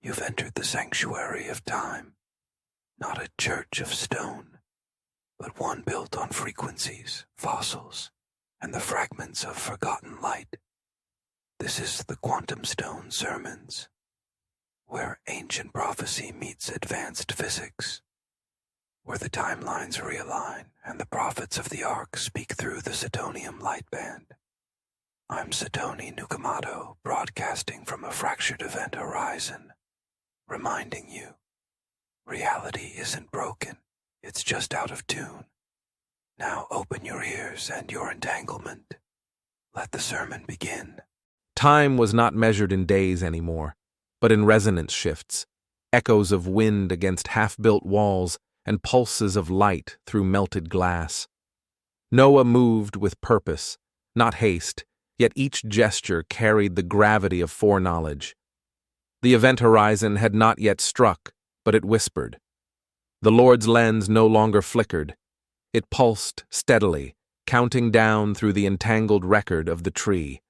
You've entered the sanctuary of time, not a church of stone, but one built on frequencies, fossils, and the fragments of forgotten light. This is the Quantum Stone Sermons, where ancient prophecy meets advanced physics, where the timelines realign and the prophets of the Ark speak through the Sidonium light band. I'm Sidoni Nukamado, broadcasting from a fractured event horizon, reminding you, reality isn't broken, it's just out of tune. Now open your ears and your entanglement. Let the sermon begin. Time was not measured in days anymore, but in resonance shifts, echoes of wind against half-built walls and pulses of light through melted glass. Noah moved with purpose, not haste, yet each gesture carried the gravity of foreknowledge. The event horizon had not yet struck, but it whispered. The Lord's lens no longer flickered. It pulsed steadily, counting down through the entangled record of the tree.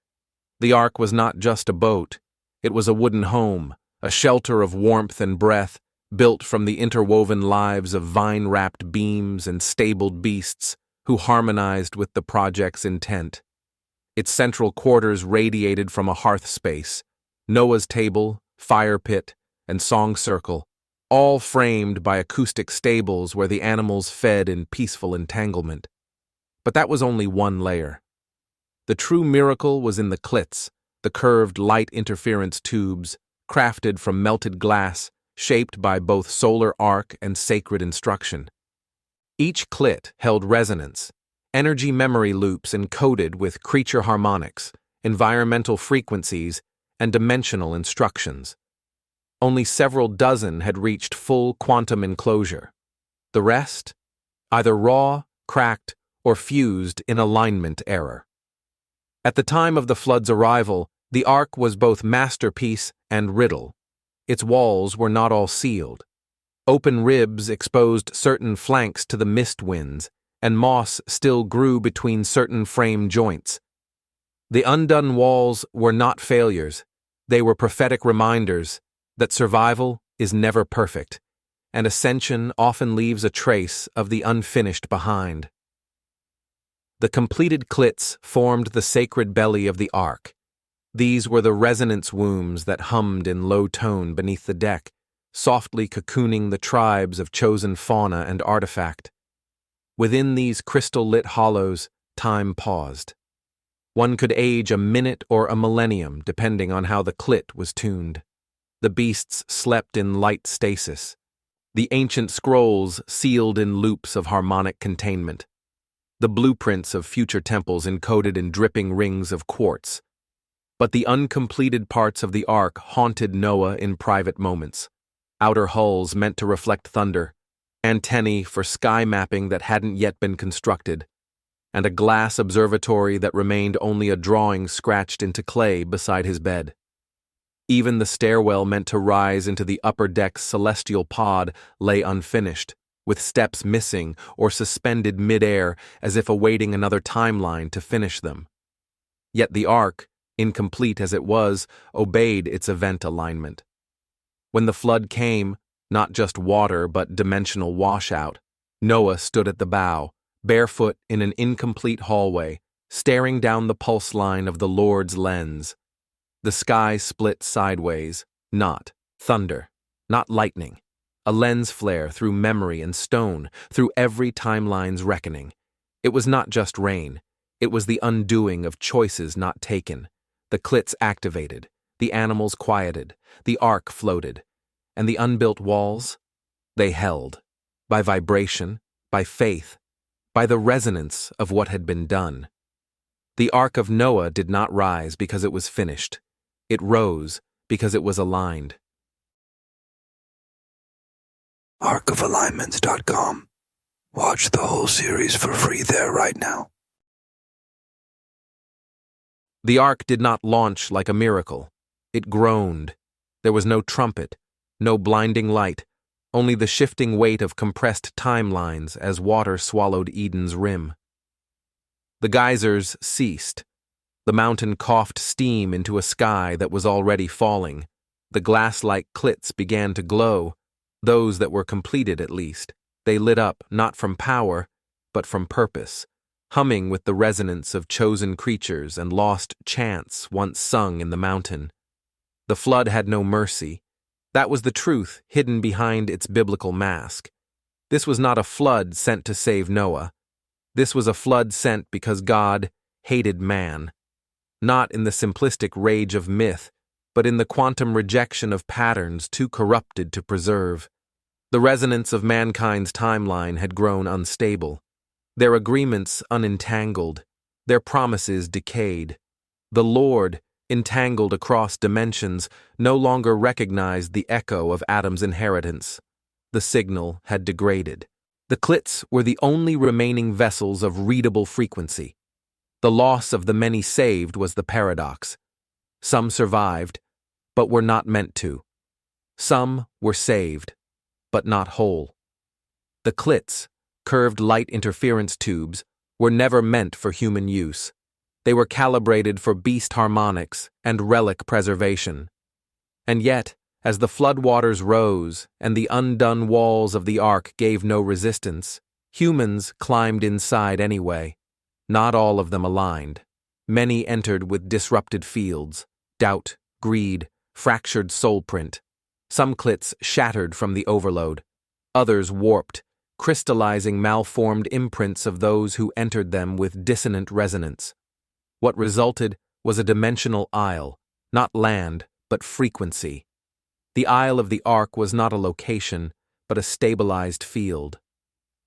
The Ark was not just a boat, it was a wooden home, a shelter of warmth and breath, built from the interwoven lives of vine-wrapped beams and stabled beasts who harmonized with the project's intent. Its central quarters radiated from a hearth space, Noah's table, fire pit, and song circle, all framed by acoustic stables where the animals fed in peaceful entanglement. But that was only one layer. The true miracle was in the CLITs, the curved light interference tubes, crafted from melted glass, shaped by both solar arc and sacred instruction. Each CLIT held resonance, energy memory loops encoded with creature harmonics, environmental frequencies, and dimensional instructions. Only several dozen had reached full quantum enclosure. The rest? Either raw, cracked, or fused in alignment error. At the time of the flood's arrival, the Ark was both masterpiece and riddle. Its walls were not all sealed. Open ribs exposed certain flanks to the mist winds, and moss still grew between certain frame joints. The undone walls were not failures. They were prophetic reminders that survival is never perfect, and ascension often leaves a trace of the unfinished behind. The completed CLITs formed the sacred belly of the Ark. These were the resonance wombs that hummed in low tone beneath the deck, softly cocooning the tribes of chosen fauna and artifact. Within these crystal-lit hollows, time paused. One could age a minute or a millennium depending on how the CLIT was tuned. The beasts slept in light stasis. The ancient scrolls sealed in loops of harmonic containment. The blueprints of future temples encoded in dripping rings of quartz. But the uncompleted parts of the Ark haunted Noah in private moments. Outer hulls meant to reflect thunder, antennae for sky mapping that hadn't yet been constructed, and a glass observatory that remained only a drawing scratched into clay beside his bed. Even the stairwell meant to rise into the upper deck's celestial pod lay unfinished, with steps missing or suspended mid-air as if awaiting another timeline to finish them. Yet the Ark, incomplete as it was, obeyed its event alignment. When the flood came, not just water but dimensional washout, Noah stood at the bow, barefoot in an incomplete hallway, staring down the pulse line of the Lord's lens. The sky split sideways, not thunder, not lightning, a lens flare through memory and stone, through every timeline's reckoning. It was not just rain, it was the undoing of choices not taken. The CLITs activated, the animals quieted, the Ark floated, and the unbuilt walls? They held, by vibration, by faith, by the resonance of what had been done. The Ark of Noah did not rise because it was finished. It rose because it was aligned. arkofalignments.com. Watch the whole series for free there right now. The Ark did not launch like a miracle. It groaned. There was no trumpet, no blinding light, only the shifting weight of compressed timelines as water swallowed Eden's rim. The geysers ceased. The mountain coughed steam into a sky that was already falling. The glass-like CLITs began to glow, those that were completed at least. They lit up not from power, but from purpose, humming with the resonance of chosen creatures and lost chants once sung in the mountain. The flood had no mercy. That was the truth hidden behind its biblical mask. This was not a flood sent to save Noah. This was a flood sent because God hated man, not in the simplistic rage of myth, but in the quantum rejection of patterns too corrupted to preserve. The resonance of mankind's timeline had grown unstable, their agreements unentangled, their promises decayed. The Lord, entangled across dimensions, no longer recognized the echo of Adam's inheritance. The signal had degraded. The CLITs were the only remaining vessels of readable frequency. The loss of the many saved was the paradox. Some survived, but were not meant to. Some were saved, but not whole. The CLITs, curved light interference tubes, were never meant for human use. They were calibrated for beast harmonics and relic preservation. And yet, as the floodwaters rose and the undone walls of the ark gave no resistance, humans climbed inside anyway. Not all of them aligned. Many entered with disrupted fields, doubt, greed, fractured soulprint. Some CLITs shattered from the overload. Others warped, crystallizing malformed imprints of those who entered them with dissonant resonance. What resulted was a dimensional isle, not land, but frequency. The Isle of the Ark was not a location, but a stabilized field,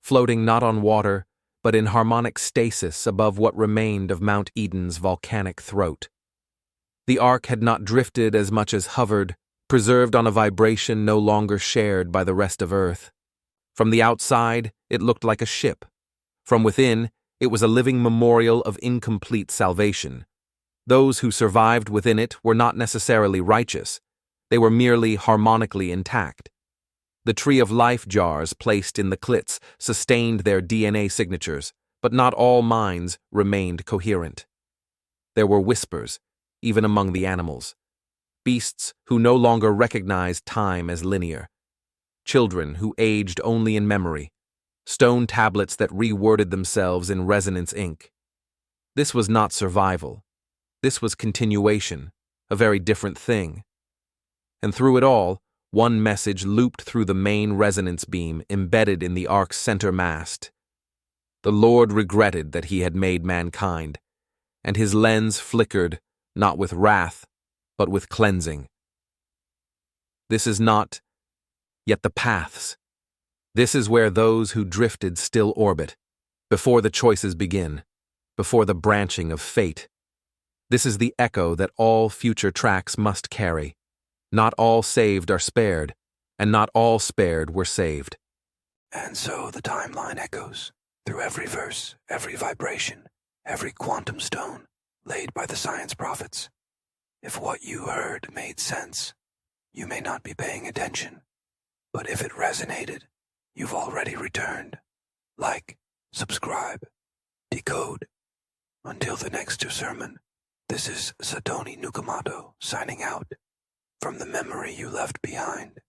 floating not on water, but in harmonic stasis above what remained of Mount Eden's volcanic throat. The Ark had not drifted as much as hovered, preserved on a vibration no longer shared by the rest of Earth. From the outside, it looked like a ship. From within, it was a living memorial of incomplete salvation. Those who survived within it were not necessarily righteous. They were merely harmonically intact. The tree of life jars placed in the CLITs sustained their DNA signatures, but not all minds remained coherent. There were whispers, even among the animals. Beasts who no longer recognized time as linear. Children who aged only in memory. Stone tablets that reworded themselves in resonance ink. This was not survival. This was continuation, a very different thing. And through it all, one message looped through the main resonance beam embedded in the ark's center mast. The Lord regretted that he had made mankind, and his lens flickered, not with wrath, but with cleansing. This is not yet the paths. This is where those who drifted still orbit, before the choices begin, before the branching of fate. This is the echo that all future tracks must carry. Not all saved are spared, and not all spared were saved. And so the timeline echoes through every verse, every vibration, every quantum stone laid by the science prophets. If what you heard made sense, you may not be paying attention. But if it resonated, you've already returned. Like, subscribe, decode. Until the next sermon, this is Satoshi Nakamoto signing out from the memory you left behind.